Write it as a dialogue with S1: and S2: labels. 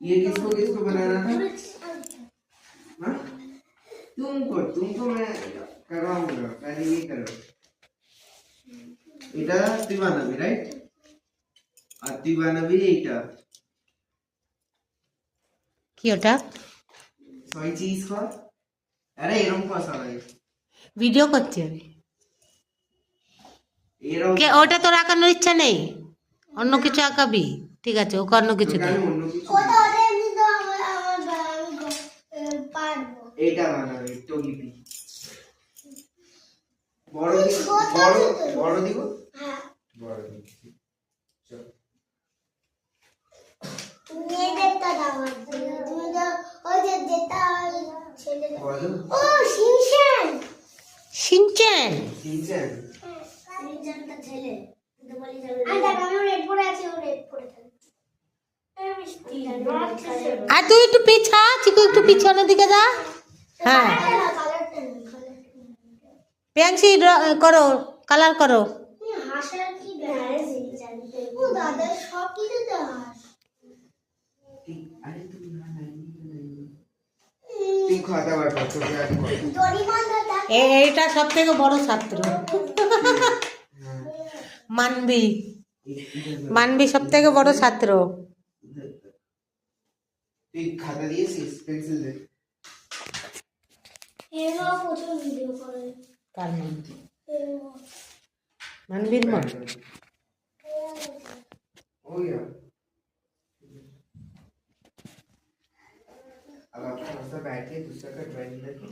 S1: ये किसको किसको बनाना था? हाँ? तुमको मैं करवाऊंगा, पहले ये करो। এটা তুই বানাবি, রাইট? আর তুই বানাবি এইটা
S2: কি ওটা?
S1: সয় চিজ কর। আরে এরকম কষা লাগে,
S2: ভিডিও করছি আমি।
S1: এরকম
S2: কে ওটা তোর আঁকানোর ইচ্ছা নেই? অন্য কিছু আঁকাবি? ঠিক আছে, ওকে অন্য কিছু
S1: তোকে
S2: দে।
S1: আমি অন্য কিছু এইটা বানাবি টগিপি। বড় বড় বড় দিব। বড় দিব। চল
S2: শিনচ্যান।
S1: চিনছেন?
S2: আর তুই একটু পিছা, চিকু একটু পিছনের দিকে যা। হ্যাঁ, প্রিয়াংশী করো, কালার করো।
S1: আরে তুমি না তুই খাতা বার কর, তোকে আর কর।
S2: এইটা সব থেকে বড় ছাত্র মানবী। মানবী সব থেকে বড় ছাত্র।
S1: তুই খাতা দিয়েছিস, পেন্সিল দে।
S2: কার মানবী? মানবীর মা।
S1: हो गया। अब आप थोड़ा सा बैठे, दूसरा का ड्राइंग लगे।